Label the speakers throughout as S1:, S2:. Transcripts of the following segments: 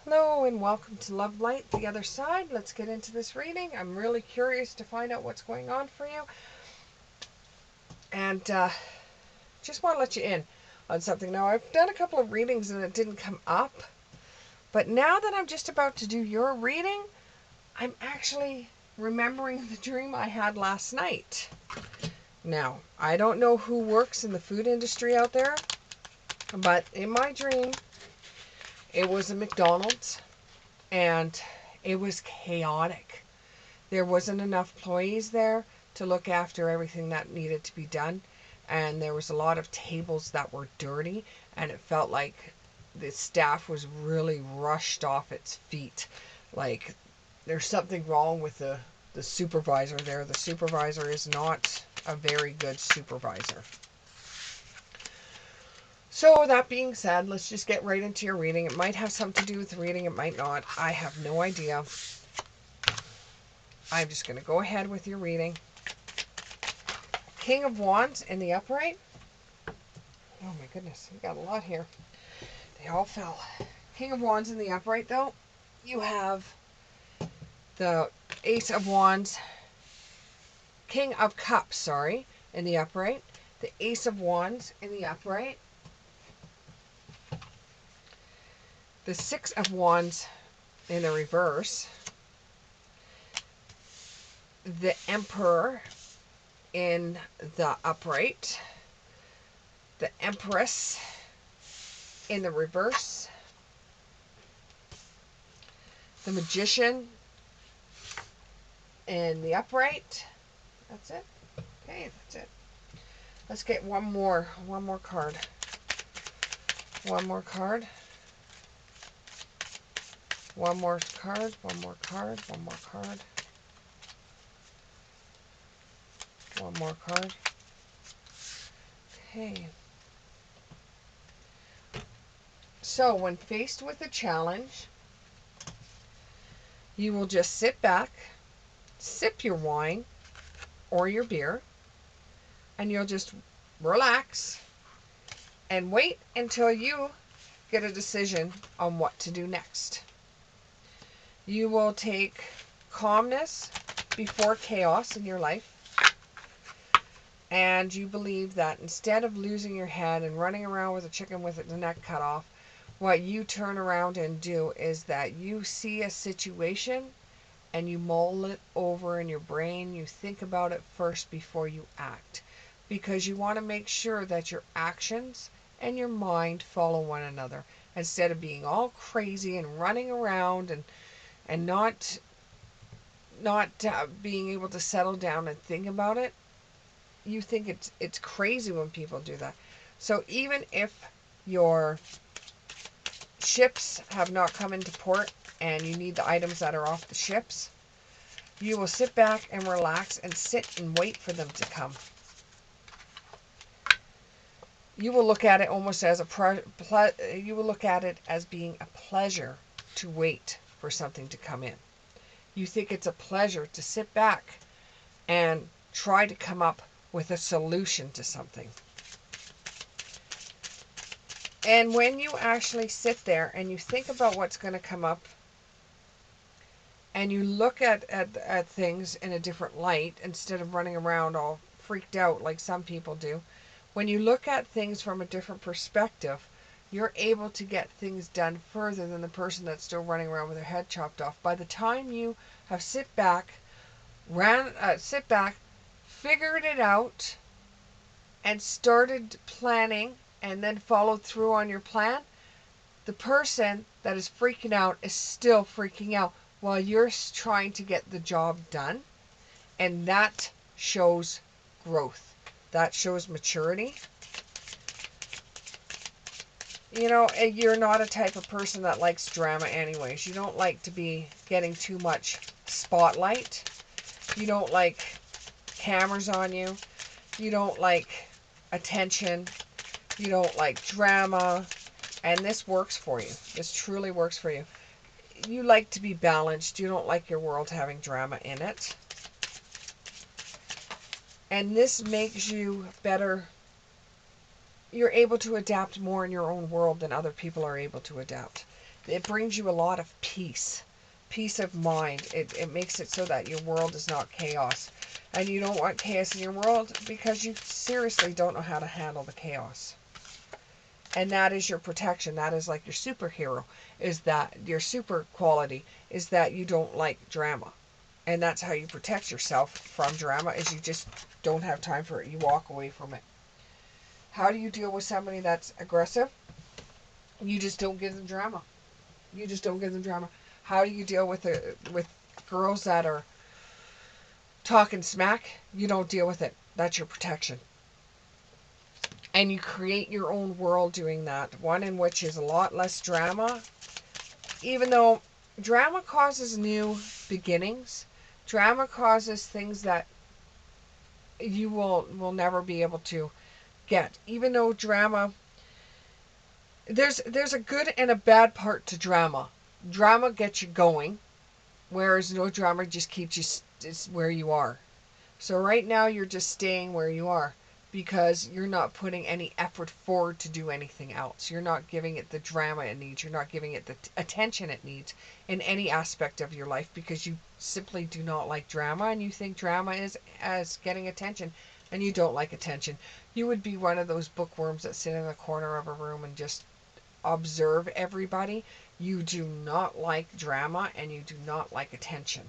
S1: Hello and welcome to Love Light, the other side. Let's get into this reading. I'm really curious to find out what's going on for you. And just want to let you in on something. Now, I've done a couple of readings and it didn't come up. But now that I'm just about to do your reading, I'm actually remembering the dream I had last night. Now, I don't know who works in the food industry out there, but in my dream, it was a McDonald's. And it was chaotic. There wasn't enough employees there to look after everything that needed to be done. And there was a lot of tables that were dirty. And it felt like the staff was really rushed off its feet. Like there's something wrong with the supervisor there. The supervisor is not a very good supervisor. So that being said, let's just get right into your reading. It might have something to do with the reading. It might not. I have no idea. I'm just going to go ahead with your reading. King of Wands in the upright. Oh my goodness, we got a lot here. They all fell. King of Wands in the upright though. You have the Ace of Wands. King of Cups, sorry, in the upright. The Ace of Wands in the upright. The Six of Wands in the reverse. The Emperor in the upright. The Empress in the reverse. The Magician in the upright. That's it. Okay, that's it. Let's get one more card. One more card. One more card, one more card, one more card. One more card. Okay. So when faced with a challenge, you will just sit back, sip your wine or your beer, and you'll just relax and wait until you get a decision on what to do next. You will take calmness before chaos in your life. And you believe that instead of losing your head and running around with a chicken with the neck cut off, what you turn around and do is that you see a situation and you mull it over in your brain. You think about it first before you act, because you want to make sure that your actions and your mind follow one another, instead of being all crazy and running around and not being able to settle down and think about it. You think it's crazy when people do that. So even if your ships have not come into port and you need the items that are off the ships, you will sit back and relax and sit and wait for them to come. You will look at it almost as you will look at it as being a pleasure to wait for something to come in. You think it's a pleasure to sit back and try to come up with a solution to something. And when you actually sit there and you think about what's going to come up, and you look at things in a different light instead of running around all freaked out like some people do, when you look at things from a different perspective, you're able to get things done further than the person that's still running around with their head chopped off. By the time you have sit back, figured it out, and started planning and then followed through on your plan, the person that is freaking out is still freaking out while you're trying to get the job done. And that shows growth. That shows maturity. You know, you're not a type of person that likes drama anyways. You don't like to be getting too much spotlight. You don't like cameras on you. You don't like attention. You don't like drama. And this works for you. This truly works for you. You like to be balanced. You don't like your world having drama in it. And this makes you better. You're able to adapt more in your own world than other people are able to adapt. it brings you a lot of peace of mind. It makes it so that your world is not chaos. And you don't want chaos in your world because you seriously don't know how to handle the chaos. And that is your protection. That is like your superhero, is that your super quality is that you don't like drama. And that's how you protect yourself from drama, is you just don't have time for it. You walk away from it. How do you deal with somebody that's aggressive? You just don't give them drama. You just don't give them drama. How do you deal with girls that are talking smack? You don't deal with it. That's your protection. And you create your own world doing that. One in which is a lot less drama. Even though drama causes new beginnings. Drama causes things that you will never be able to get. Even though drama, there's a good and a bad part to drama. Drama gets you going, whereas no drama just keeps you where you are. So right now you're just staying where you are because you're not putting any effort forward to do anything else. You're not giving it the drama it needs. You're not giving it the attention it needs in any aspect of your life because you simply do not like drama, and you think drama is as getting attention, and you don't like attention. You would be one of those bookworms that sit in the corner of a room and just observe everybody. You do not like drama, and you do not like attention.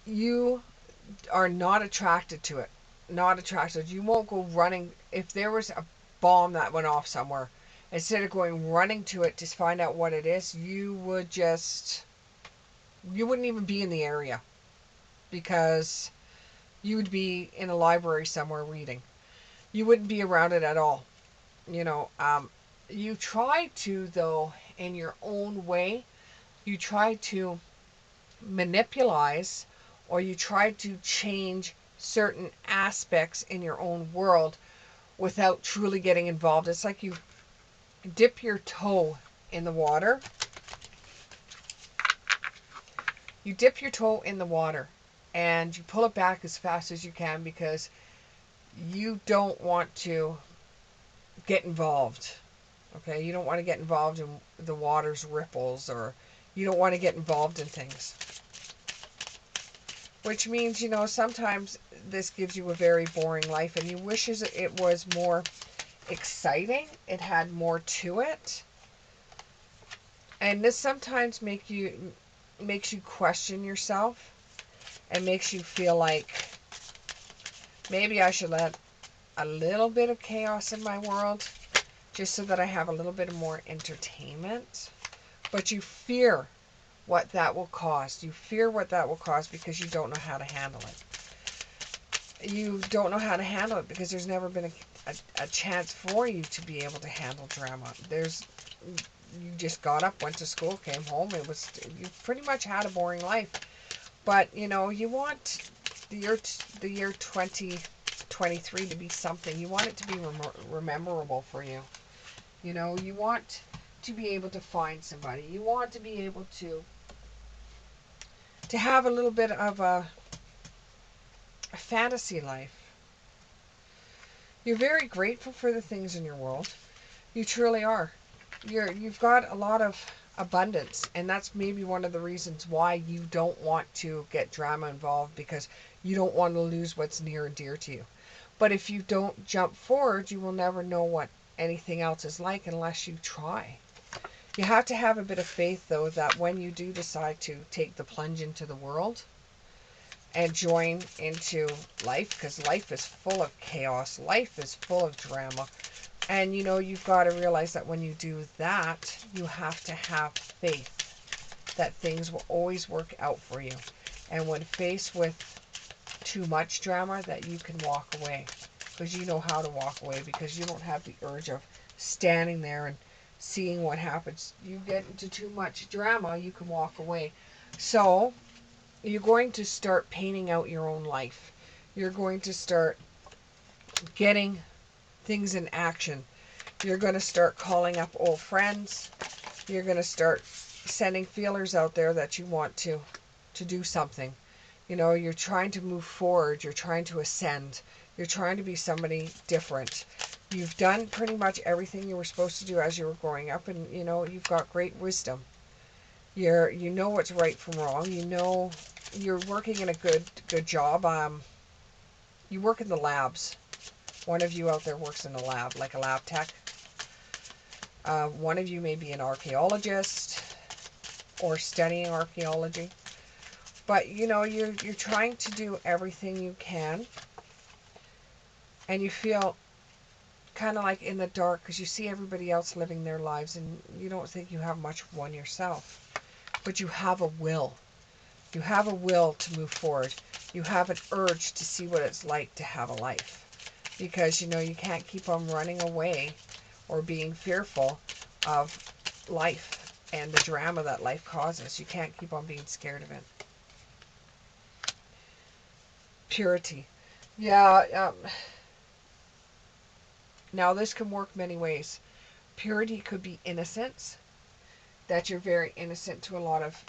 S1: You are not attracted to it. Not attracted. You won't go running. If there was a bomb that went off somewhere, instead of going running to it to find out what it is, you wouldn't even be in the area because you would be in a library somewhere reading. You wouldn't be around it at all. You try to, though, in your own way, you try to manipulate, or you try to change certain aspects in your own world without truly getting involved. It's like you dip your toe in the water. You dip your toe in the water and you pull it back as fast as you can because you don't want to get involved. Okay? You don't want to get involved in the water's ripples, or you don't want to get involved in things. Which means, sometimes this gives you a very boring life and you wish it was more exciting. It had more to it. And this sometimes makes you question yourself and makes you feel like maybe I should let a little bit of chaos in my world just so that I have a little bit more entertainment. But you fear what that will cost. You fear what that will cost because you don't know how to handle it. You don't know how to handle it because there's never been a chance for you to be able to handle drama. You just got up, went to school, came home. You pretty much had a boring life. But, you want the year 2023 to be something. You want it to be rememberable for you. You want to be able to find somebody. You want to be able to have a little bit of a fantasy life. You're very grateful for the things in your world. You truly are. You've got a lot of abundance, and that's maybe one of the reasons why you don't want to get drama involved, because you don't want to lose what's near and dear to you. But if you don't jump forward, you will never know what anything else is like unless you try. You have to have a bit of faith, though, that when you do decide to take the plunge into the world and join into life, because life is full of chaos, life is full of drama, and you've got to realize that when you do that, you have to have faith that things will always work out for you. And when faced with too much drama, that you can walk away, because you know how to walk away, because you don't have the urge of standing there and seeing what happens. You get into too much drama, you can walk away. So you're going to start painting out your own life. You're going to start getting things in action. You're going to start calling up old friends. You're going to start sending feelers out there that you want to do something. You're trying to move forward. You're trying to ascend. You're trying to be somebody different. You've done pretty much everything you were supposed to do as you were growing up, and you know you've got great wisdom. You know what's right from wrong. You know you're working in a good job. You work in the labs. One of you out there works in a lab, like a lab tech. One of you may be an archaeologist or studying archaeology. But you know you're trying to do everything you can, and you feel kind of like in the dark because you see everybody else living their lives and you don't think you have much of one yourself. But you have a will. You have a will to move forward. You have an urge to see what it's like to have a life. Because you know you can't keep on running away or being fearful of life and the drama that life causes. You can't keep on being scared of it. Purity. Yeah, now this can work many ways. Purity could be innocence, that you're very innocent to a lot of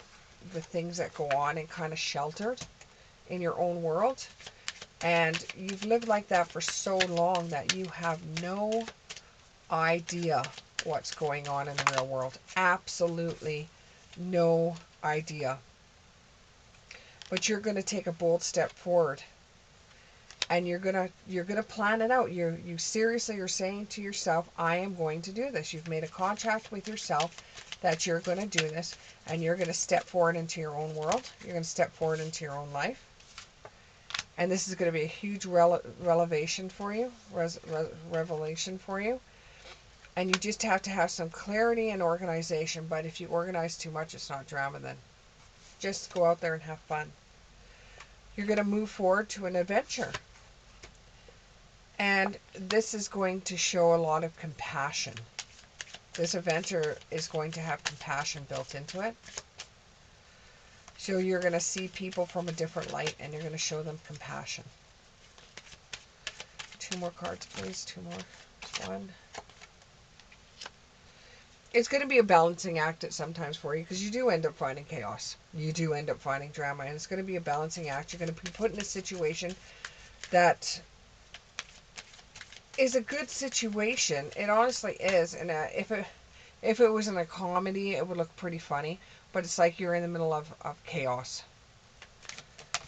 S1: the things that go on and kind of sheltered in your own world. And you've lived like that for so long that you have no idea what's going on in the real world. Absolutely no idea. But you're going to take a bold step forward. And you're gonna plan it out. You seriously are saying to yourself, I am going to do this. You've made a contract with yourself that you're going to do this, and you're going to step forward into your own world. You're going to step forward into your own life. And this is going to be a huge revelation for you, revelation for you. And you just have to have some clarity and organization. But if you organize too much, it's not drama then. Just go out there and have fun. You're going to move forward to an adventure. And this is going to show a lot of compassion. This adventure is going to have compassion built into it. So you're going to see people from a different light and you're going to show them compassion. 2 more cards, please. 2 more. 1. It's going to be a balancing act at sometimes for you because you do end up finding chaos. You do end up finding drama, and it's going to be a balancing act. You're going to be put in a situation that is a good situation. It honestly is. And if it was in a comedy, it would look pretty funny. But it's like you're in the middle of chaos.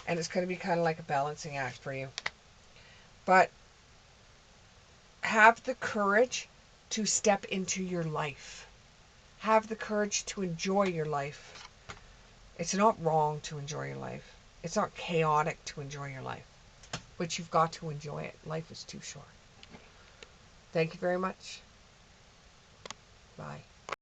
S1: And it's going to be kind of like a balancing act for you. But have the courage to step into your life. Have the courage to enjoy your life. It's not wrong to enjoy your life. It's not chaotic to enjoy your life. But you've got to enjoy it. Life is too short. Thank you very much. Bye.